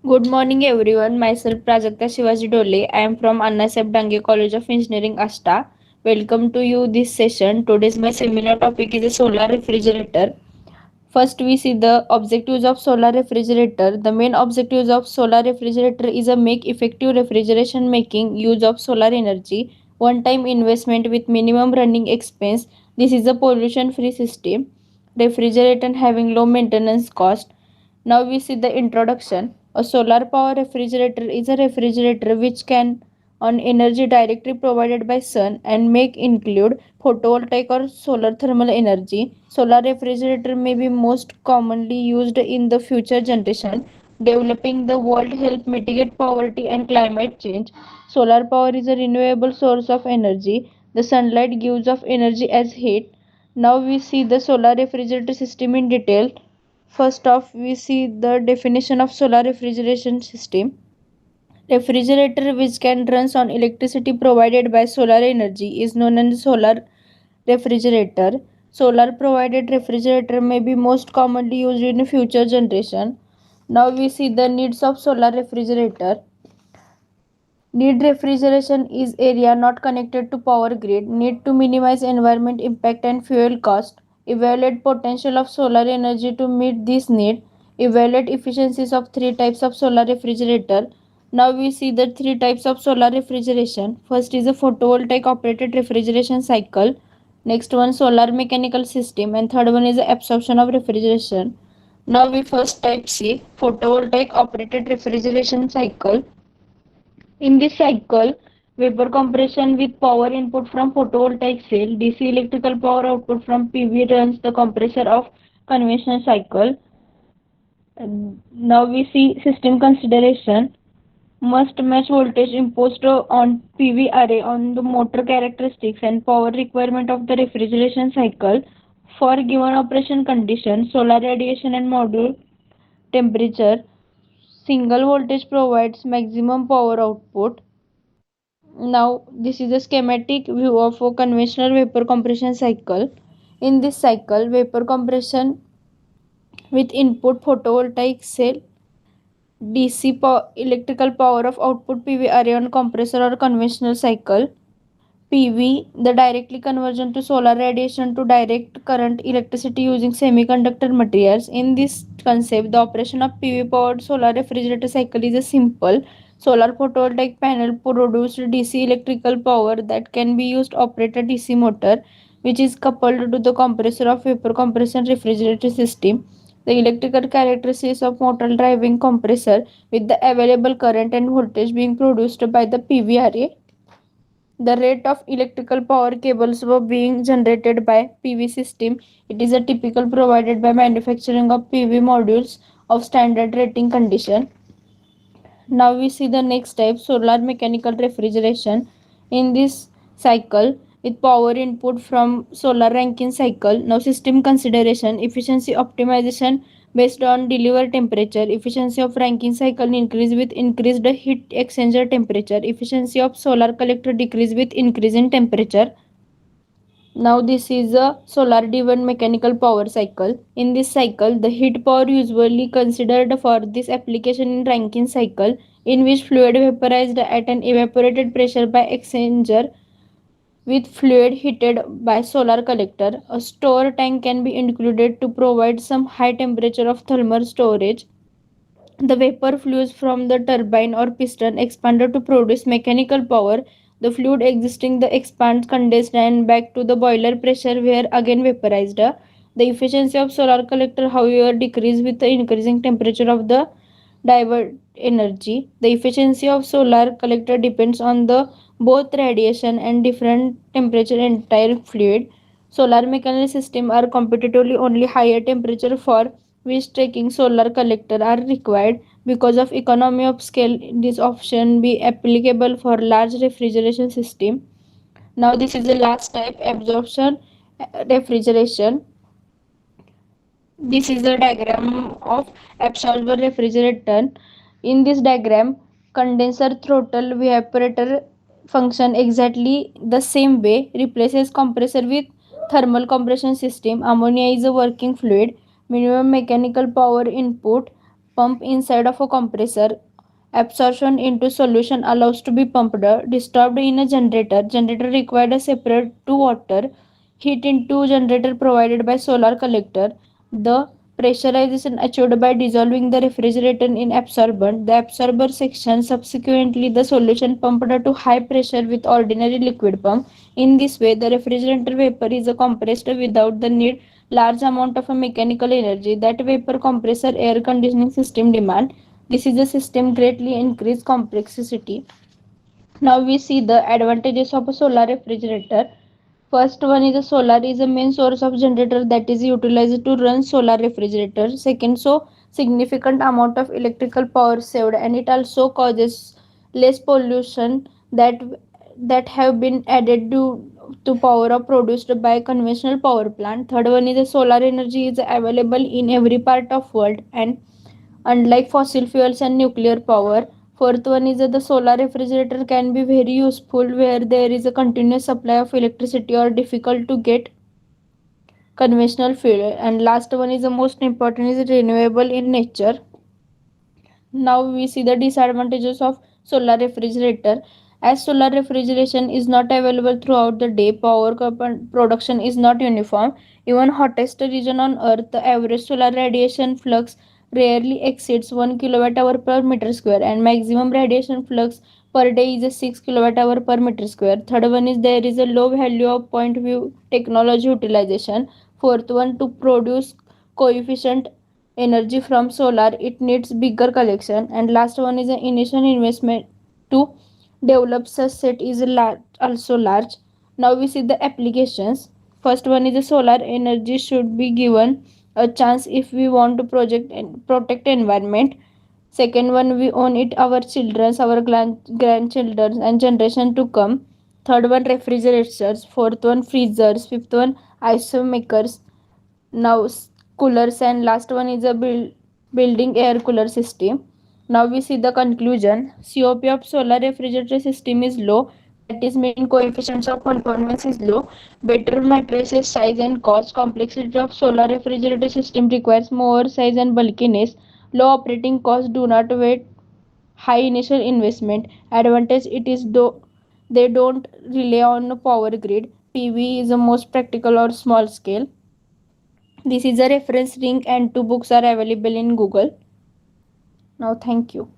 Good morning, everyone. Myself Prajakta Shivaji Dole. I am from Anna Saheb Dange College of Engineering, Ashta. Welcome to you this session. Today's my seminar topic is a solar refrigerator. First, we see the objectives of solar refrigerator. The main objectives of solar refrigerator is a make effective refrigeration making use of solar energy. One-time investment with minimum running expense. This is a pollution-free system. Refrigerator having low maintenance cost. Now we see the introduction. A solar power refrigerator is a refrigerator which can on energy directly provided by sun and may include photovoltaic or solar thermal energy. Solar refrigerator may be most commonly used in the future generation. Developing the world help mitigate poverty and climate change. Solar power is a renewable source of energy. The sunlight gives off energy as heat. Now we see the solar refrigerator system in detail. First off, we see the definition of solar refrigeration system. Refrigerator which can run on electricity provided by solar energy is known as solar refrigerator. Solar provided refrigerator may be most commonly used in future generation. Now we see the needs of solar refrigerator. Need refrigeration is area not connected to power grid. Need to minimize environment impact and fuel cost. Evaluate potential of solar energy to meet this need. Evaluate efficiencies of three types of solar refrigerator. Now we see the three types of solar refrigeration. First is a photovoltaic operated refrigeration cycle. Next one solar mechanical system and third one is the absorption of refrigeration. Now we first type C photovoltaic operated refrigeration cycle. In this cycle, vapor compression with power input from photovoltaic cell, DC electrical power output from PV runs the compressor of conventional cycle. Now we see system consideration must match voltage imposed on PV array on the motor characteristics and power requirement of the refrigeration cycle for given operation condition, solar radiation and module temperature. Single voltage provides maximum power output. Now, this is a schematic view of a conventional vapor compression cycle. In this cycle, vapor compression with input photovoltaic cell, DC electrical power of output PV array on compressor or conventional cycle. PV, the directly conversion to solar radiation to direct current electricity using semiconductor materials. In this concept, the operation of PV powered solar refrigerator cycle is a simple solar photovoltaic panel produced DC electrical power that can be used to operate a DC motor which is coupled to the compressor of vapor compression refrigerator system. The electrical characteristics of motor driving compressor with the available current and voltage being produced by the PV array, the rate of electrical power cables were being generated by PV system. It is a typical provided by manufacturing of PV modules of standard rating condition. Now we see the next type solar mechanical refrigeration. In this cycle with power input from solar Rankine cycle. Now system consideration efficiency optimization based on delivered temperature. Efficiency of Rankine cycle increase with increased heat exchanger temperature. Efficiency of solar collector decrease with increase in temperature. Now this is a solar driven mechanical power cycle. In this cycle, the heat power usually considered for this application in Rankine cycle in which fluid vaporized at an evaporated pressure by exchanger with fluid heated by solar collector. A store tank can be included to provide some high temperature of thermal storage. The vapor flows from the turbine or piston expander to produce mechanical power. The fluid existing the expands condensed and back to the boiler pressure where again vaporized. The efficiency of solar collector however decrease with the increasing temperature of the divert energy. The efficiency of solar collector depends on the both radiation and different temperature entire fluid. Solar mechanical system are competitively only higher temperature for which taking solar collector are required because of economy of scale. This option be applicable for large refrigeration system. Now this is the last type absorption refrigeration. This is the diagram of absorber refrigerator. In this diagram, condenser throttle evaporator function exactly the same way, replaces compressor with thermal compression system. Ammonia is a working fluid. Minimum mechanical power input pump inside of a compressor. Absorption into solution allows to be pumped. Disturbed in a generator. Generator required a separate to water. Heat into generator provided by solar collector. The pressurization achieved by dissolving the refrigerant in absorbent. The absorber section subsequently the solution pumped to high pressure with ordinary liquid pump. In this way, the refrigerant vapor is compressed without the need large amount of a mechanical energy that vapor compressor air conditioning system demand. This is a system greatly increase complexity. Now we see the advantages of a solar refrigerator. First one is a solar is a main source of generator that is utilized to run solar refrigerator. Second, so significant amount of electrical power saved, and it also causes less pollution that have been added to power of produced by conventional power plant. Third one is the solar energy is available in every part of world and unlike fossil fuels and nuclear power. Fourth one is that the solar refrigerator can be very useful where there is a continuous supply of electricity or difficult to get conventional fuel. And last one is the most important is renewable in nature. Now we see the disadvantages of solar refrigerator. As solar refrigeration is not available throughout the day, power production is not uniform. Even hottest region on earth, the average solar radiation flux rarely exceeds 1 kilowatt hour per meter square, and maximum radiation flux per day is a 6 kilowatt hour per meter square. Third one is there is a low value of point view technology utilization. Fourth one, to produce coefficient energy from solar it needs bigger collection. And last one is the initial investment to develop such set is also large. Now we see the applications. First one is the solar energy should be given a chance if we want to project and protect environment. Second one, we own it our children's our grandchildren and generation to come. Third one, refrigerators. Fourth one, freezers. Fifth one, ice makers. Now coolers, and last one is a building air cooler system. Now we see the conclusion. COP of solar refrigerator system is low, that is mean coefficients of performance is low. Better matrices size and cost. Complexity of solar refrigerator system requires more size and bulkiness. Low operating cost do not wait high initial investment. Advantage it is though they don't rely on power grid. PV is the most practical or small scale. This is a reference link and two books are available in Google. Now thank you.